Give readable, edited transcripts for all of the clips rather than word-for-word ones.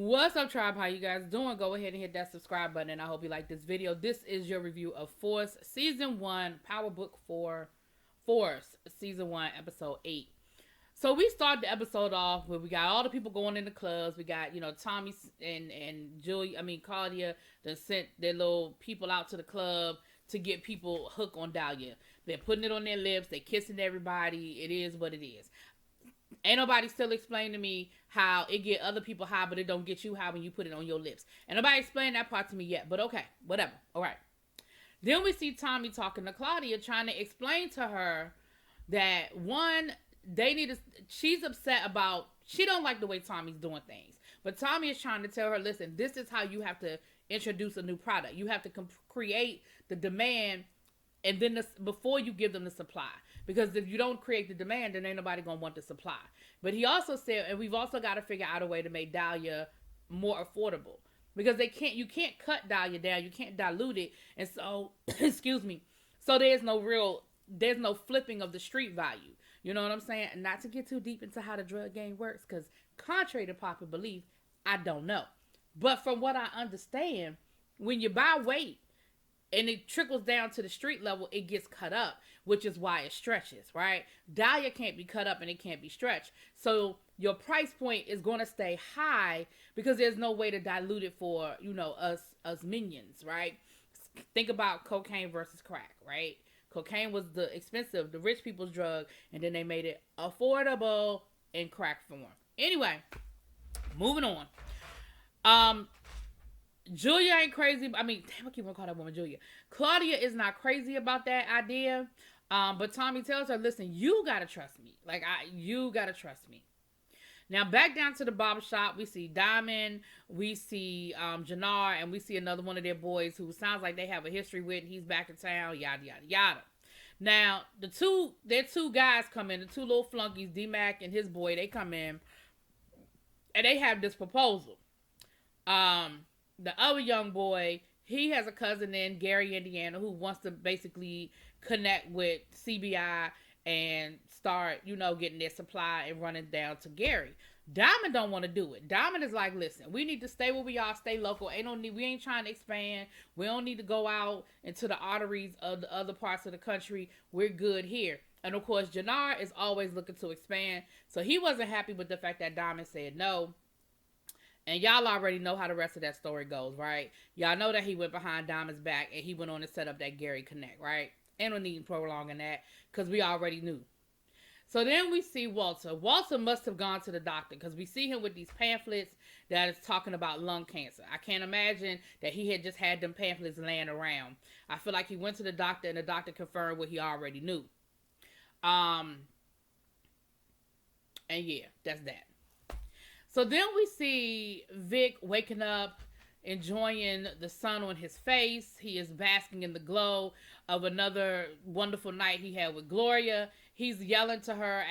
What's up, tribe? How you guys doing? Go ahead and hit that subscribe button, and I hope you like this video. This is your review of Force Season 1, Power Book 4, Force Season 1, Episode 8. So we start the episode off where we got all the people going in the clubs. We got, Tommy and Claudia that sent their little people out to the club to get people hooked on Dahlia. They're putting it on their lips. They're kissing everybody. It is what it is. Ain't nobody still explain to me how it get other people high, but it don't get you high when you put it on your lips. And nobody explained that part to me yet, but okay, whatever. All right. Then we see Tommy talking to Claudia, trying to explain to her that one, she's upset about, she don't like the way Tommy's doing things. But Tommy is trying to tell her, listen, this is how you have to introduce a new product. You have to create the demand, and then before you give them the supply. Because if you don't create the demand, then ain't nobody going to want the supply. But he also said, and we've also got to figure out a way to make Dahlia more affordable. Because you can't cut Dahlia down. You can't dilute it. And so, excuse me. So there's no flipping of the street value. You know what I'm saying? And not to get too deep into how the drug game works. Because contrary to popular belief, I don't know. But from what I understand, when you buy weight, and it trickles down to the street level, it gets cut up, which is why it stretches, right? Dahlia can't be cut up and it can't be stretched. So your price point is going to stay high because there's no way to dilute it for, us minions, right? Think about cocaine versus crack, right? Cocaine was the expensive, the rich people's drug, and then they made it affordable in crack form. Anyway, moving on. Julia ain't crazy. I keep on calling that woman Julia. Claudia is not crazy about that idea. But Tommy tells her, listen, you gotta trust me. You gotta trust me. Now, back down to the barbershop, we see Diamond, we see Jannar, and we see another one of their boys who sounds like they have a history with. He's back in town, yada, yada, yada. Now, their two guys come in, the two little flunkies, D-Mac and his boy, they come in, and they have this proposal. The other young boy, he has a cousin in Gary, Indiana, who wants to basically connect with CBI and start, getting their supply and running down to Gary. Diamond don't want to do it. Diamond is like, listen, we need to stay where we are, stay local. We ain't trying to expand. We don't need to go out into the arteries of the other parts of the country. We're good here. And of course, Jannar is always looking to expand. So he wasn't happy with the fact that Diamond said no. And y'all already know how the rest of that story goes, right? Y'all know that he went behind Diamond's back and he went on to set up that Gary Connect, right? And we need prolonging that because we already knew. So then we see Walter. Walter must have gone to the doctor because we see him with these pamphlets that is talking about lung cancer. I can't imagine that he had just had them pamphlets laying around. I feel like he went to the doctor and the doctor confirmed what he already knew. And yeah, that's that. So then we see Vic waking up, enjoying the sun on his face. He is basking in the glow of another wonderful night he had with Gloria. He's yelling to her,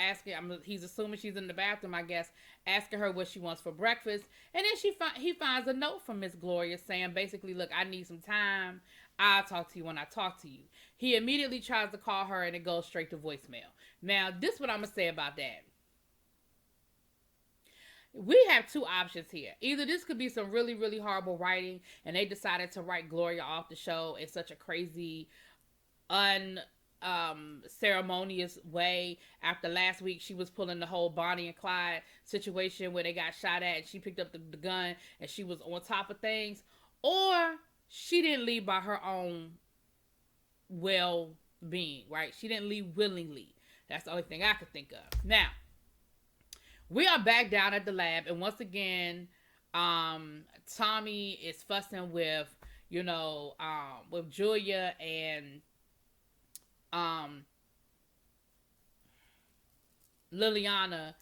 he's assuming she's in the bathroom, I guess, asking her what she wants for breakfast. And then he finds a note from Miss Gloria saying, basically, look, I need some time. I'll talk to you when I talk to you. He immediately tries to call her and it goes straight to voicemail. Now, this is what I'm going to say about that. We have two options here. Either this could be some really, really horrible writing, and they decided to write Gloria off the show in such a crazy, ceremonious way. After last week, she was pulling the whole Bonnie and Clyde situation where they got shot at, and she picked up the gun, and she was on top of things. Or she didn't leave by her own well-being, right? She didn't leave willingly. That's the only thing I could think of. Now, we are back down at the lab, and once again, Tommy is fussing with Julia and Liliana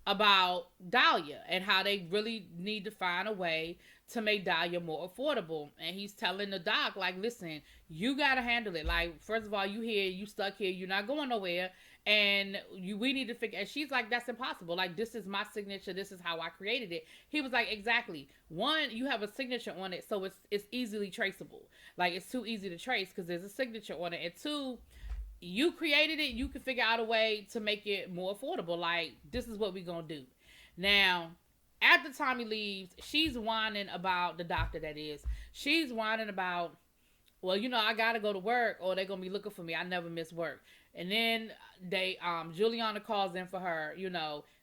about Dahlia and how they really need to find a way to make Dahlia more affordable. And he's telling the doc, listen, you got to handle it. First of all, you stuck here, you're not going nowhere. And we need to figure, and she's like, that's impossible. This is my signature. This is how I created it. He was like, exactly. One, you have a signature on it, so it's easily traceable. It's too easy to trace because there's a signature on it. And two, you created it. You can figure out a way to make it more affordable. This is what we're going to do. Now, After Tommy leaves, she's whining about the doctor, that is. She's whining about, well, I gotta go to work or they're gonna be looking for me. I never miss work. And then Juliana calls in for her,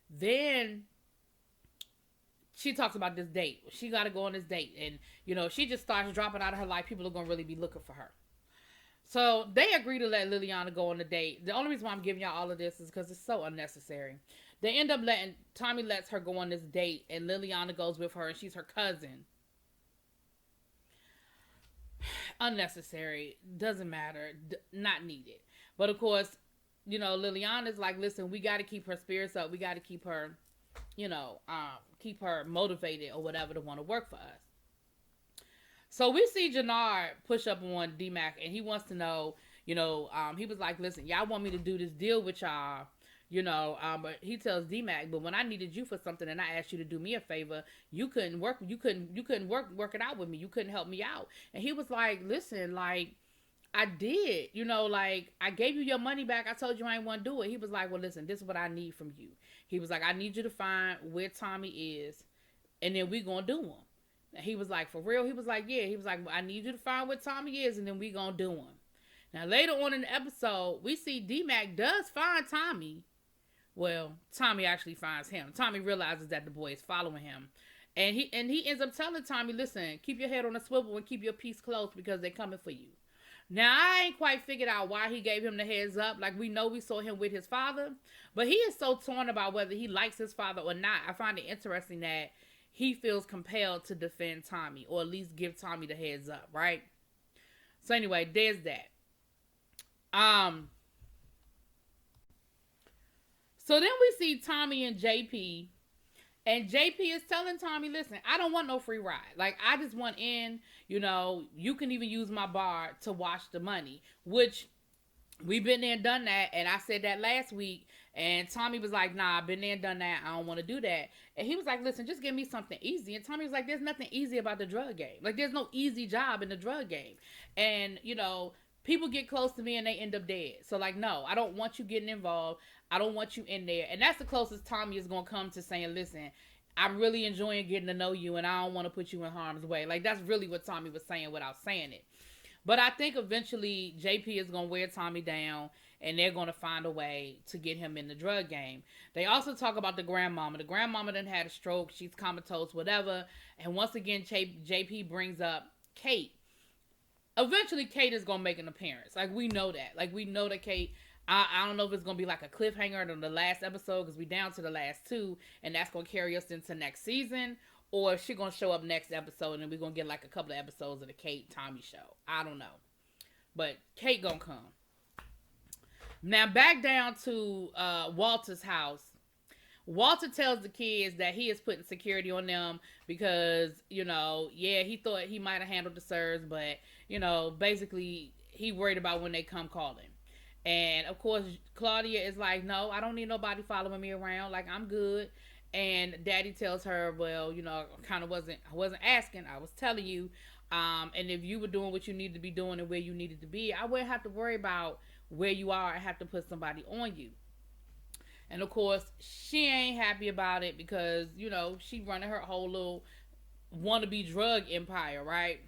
then she talks about this date. She gotta go on this date. And, she just starts dropping out of her life. People are gonna really be looking for her. So they agree to let Liliana go on the date. The only reason why I'm giving y'all all of this is because it's so unnecessary. They end up Tommy lets her go on this date, and Liliana goes with her, and she's her cousin. Unnecessary. Doesn't matter. Not needed. But of course, Liliana's like, listen, we got to keep her spirits up. We got to keep her, keep her motivated or whatever to want to work for us. So we see Jannard push up on D-Mac, and he wants to know, he was like, listen, y'all want me to do this deal with y'all, but he tells D-Mac, but when I needed you for something and I asked you to do me a favor, you couldn't work it out with me. You couldn't help me out. And he was like, listen, like, I did, I gave you your money back. I told you I ain't want to do it. He was like, well, listen, this is what I need from you. He was like, I need you to find where Tommy is, and then we gonna do him. And he was like, for real? He was like, yeah. He was like, well, I need you to find where Tommy is, and then we gonna do him. Now, later on in the episode, we see D-Mac does find Tommy. Well, Tommy actually finds him. Tommy realizes that the boy is following him. And he ends up telling Tommy, listen, keep your head on a swivel and keep your piece close because they're coming for you. Now, I ain't quite figured out why he gave him the heads up. Like, we know we saw him with his father. But he is so torn about whether he likes his father or not. I find it interesting that he feels compelled to defend Tommy. Or at least give Tommy the heads up, right? So anyway, there's that. So then we see Tommy and JP. And JP is telling Tommy, listen, I don't want no free ride. Like, I just want in, you can even use my bar to wash the money. Which, we've been there and done that. And I said that last week. And Tommy was like, nah, I've been there and done that. I don't want to do that. And he was like, listen, just give me something easy. And Tommy was like, there's nothing easy about the drug game. Like, there's no easy job in the drug game. And, people get close to me and they end up dead. So, like, no, I don't want you getting involved. I don't want you in there. And that's the closest Tommy is going to come to saying, listen, I'm really enjoying getting to know you and I don't want to put you in harm's way. Like, that's really what Tommy was saying without saying it. But I think eventually JP is going to wear Tommy down and they're going to find a way to get him in the drug game. They also talk about the grandmama. The grandmama done had a stroke. She's comatose, whatever. And once again, JP brings up Kate. Eventually, Kate is going to make an appearance. Like, we know that. Like, we know that Kate... I don't know if it's going to be like a cliffhanger on the last episode because we're down to the last two and that's going to carry us into next season, or if she's going to show up next episode and we're going to get like a couple of episodes of the Kate Tommy show. I don't know. But Kate going to come. Now back down to Walter's house. Walter tells the kids that he is putting security on them because, he thought he might have handled the SIRS, but, basically he worried about when they come calling. And, of course, Claudia is like, no, I don't need nobody following me around. Like, I'm good. And Daddy tells her, well, I wasn't asking. I was telling you. And if you were doing what you needed to be doing and where you needed to be, I wouldn't have to worry about where you are. I have to put somebody on you. And, of course, she ain't happy about it because, she running her whole little wannabe drug empire, right?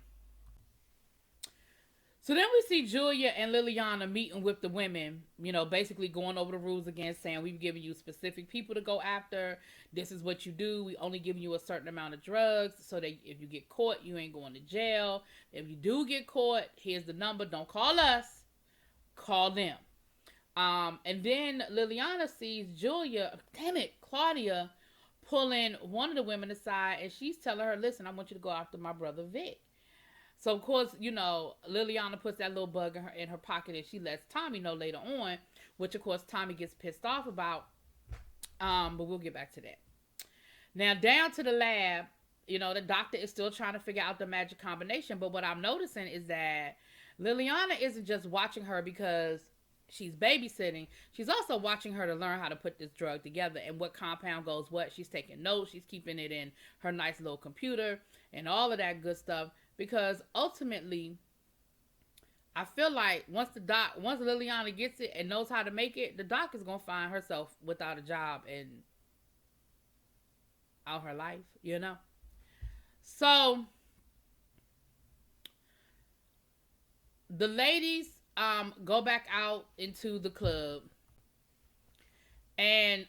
So then we see Julia and Liliana meeting with the women, basically going over the rules again, saying we've given you specific people to go after. This is what you do. We only give you a certain amount of drugs so that if you get caught, you ain't going to jail. If you do get caught, here's the number. Don't call us. Call them. And then Liliana sees Claudia pulling one of the women aside and she's telling her, listen, I want you to go after my brother Vic. So, of course, Liliana puts that little bug in her pocket and she lets Tommy know later on, which, of course, Tommy gets pissed off about. But we'll get back to that. Now, down to the lab, the doctor is still trying to figure out the magic combination. But what I'm noticing is that Liliana isn't just watching her because she's babysitting. She's also watching her to learn how to put this drug together and what compound goes what. She's taking notes. She's keeping it in her nice little computer and all of that good stuff. Because ultimately, I feel like once Liliana gets it and knows how to make it, the doc is going to find herself without a job. And out her life, you know? So the ladies go back out into the club, and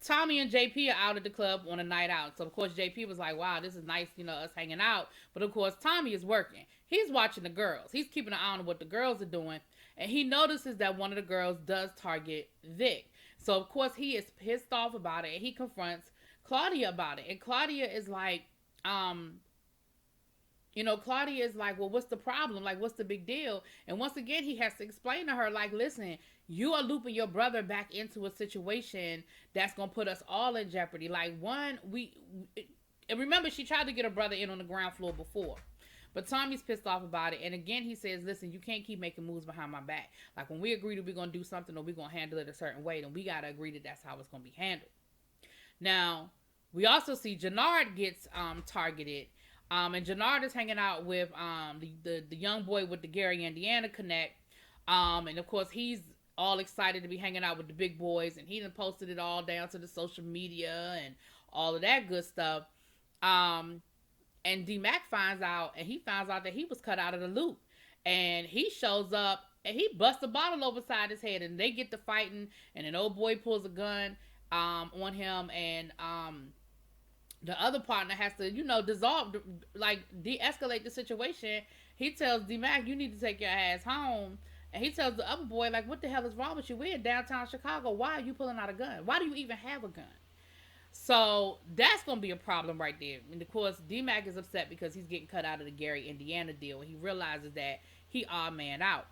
Tommy and JP are out at the club on a night out. So of course JP was like, wow, this is nice, you know, us hanging out. But of course Tommy is working. He's watching the girls. He's keeping an eye on what the girls are doing. And he notices that one of the girls does target Vic. So of course he is pissed off about it, and he confronts Claudia about it. And Claudia is like, Claudia is like, well, what's the problem? Like, what's the big deal? And once again, he has to explain to her, like, listen, you are looping your brother back into a situation that's going to put us all in jeopardy. Like, and remember, she tried to get her brother in on the ground floor before. But Tommy's pissed off about it. And again, he says, listen, you can't keep making moves behind my back. Like, when we agree that we're going to do something or we're going to handle it a certain way, then we got to agree that that's how it's going to be handled. Now, we also see Jannard gets targeted. And Jannard is hanging out with the young boy with the Gary, Indiana connect. And of course, he's all excited to be hanging out with the big boys. And he done posted it all down to the social media and all of that good stuff. And D-Mac finds out that he was cut out of the loop. And he shows up and he busts a bottle over side his head, and they get to fighting, and an old boy pulls a gun on him, and the other partner has to, de-escalate the situation. He tells D-Mac, you need to take your ass home. And he tells the other boy, like, what the hell is wrong with you? We're in downtown Chicago. Why are you pulling out a gun? Why do you even have a gun? So that's going to be a problem right there. And of course, D-Mac is upset because he's getting cut out of the Gary, Indiana deal. And he realizes that he odd man out.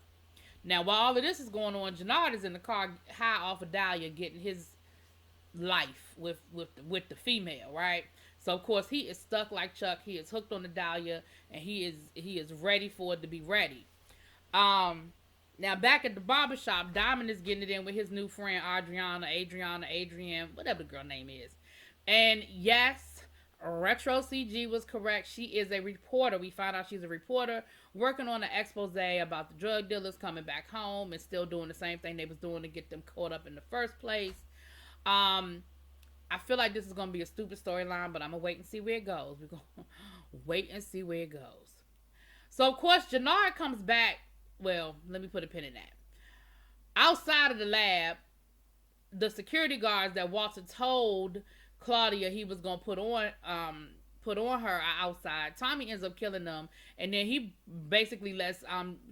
Now, while all of this is going on, Jannard is in the car high off of Dahlia, getting his life with the female, right? So of course he is stuck like Chuck. He is hooked on the Dahlia, and he is ready for it to be ready. Now back at the barbershop, Diamond is getting it in with his new friend Adrienne, whatever the girl name is. And yes, Retro CG was correct. She is a reporter. We found out she's a reporter working on an expose about the drug dealers coming back home and still doing the same thing they was doing to get them caught up in the first place. I feel like this is going to be a stupid storyline, but I'm going to wait and see where it goes. We're going to wait and see where it goes. So, of course, Jannard comes back. Well, let me put a pin in that. Outside of the lab, the security guards that Walter told Claudia he was going to put on her are outside. Tommy ends up killing them, and then he basically lets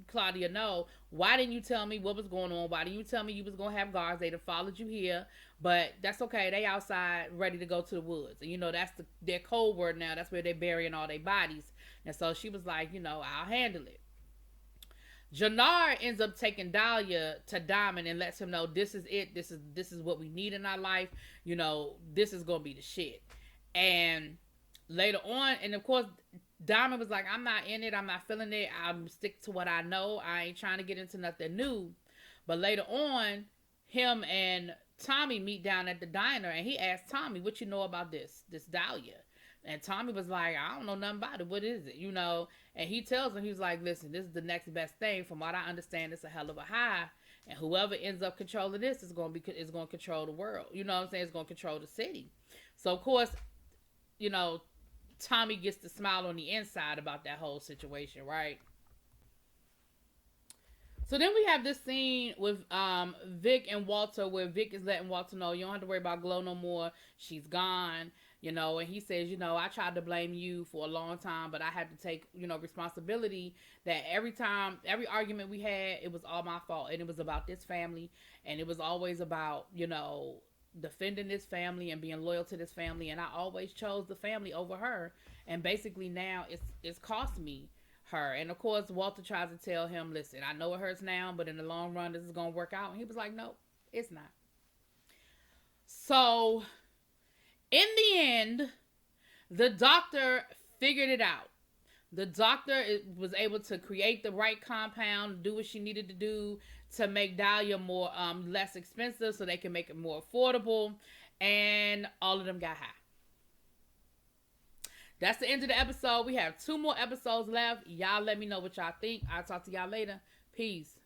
Claudia know, why didn't you tell me what was going on? Why didn't you tell me you was going to have guards? They'd have followed you here, but that's okay. They outside ready to go to the woods. And that's their code word now. That's where they're burying all their bodies. And so she was like, I'll handle it. Jannard ends up taking Dahlia to Diamond and lets him know, this is it. This is what we need in our life. This is going to be the shit. And later on, and of course, Diamond was like, I'm not in it. I'm not feeling it. I'm stick to what I know. I ain't trying to get into nothing new. But later on, him and Tommy meet down at the diner, and he asked Tommy, what you know about this Dahlia? And Tommy was like, I don't know nothing about it. What is it? And he tells him, he's like, listen, this is the next best thing. From what I understand, it's a hell of a high. And whoever ends up controlling this is going to control the world. You know what I'm saying? It's going to control the city. So, of course, Tommy gets to smile on the inside about that whole situation, right? So then we have this scene with Vic and Walter, where Vic is letting Walter know, you don't have to worry about Glow no more. She's gone. And he says, I tried to blame you for a long time, but I had to take, responsibility that every argument we had, it was all my fault. And it was about this family. And it was always about, defending this family and being loyal to this family. And I always chose the family over her. And basically now it's cost me her. And of course, Walter tries to tell him, listen, I know it hurts now, but in the long run, this is going to work out. And he was like, no, it's not. So in the end, the doctor figured it out. The doctor was able to create the right compound, do what she needed to do to make Dahlia more less expensive so they can make it more affordable. And all of them got high. That's the end of the episode. We have 2 more episodes left. Y'all let me know what y'all think. I'll talk to y'all later. Peace.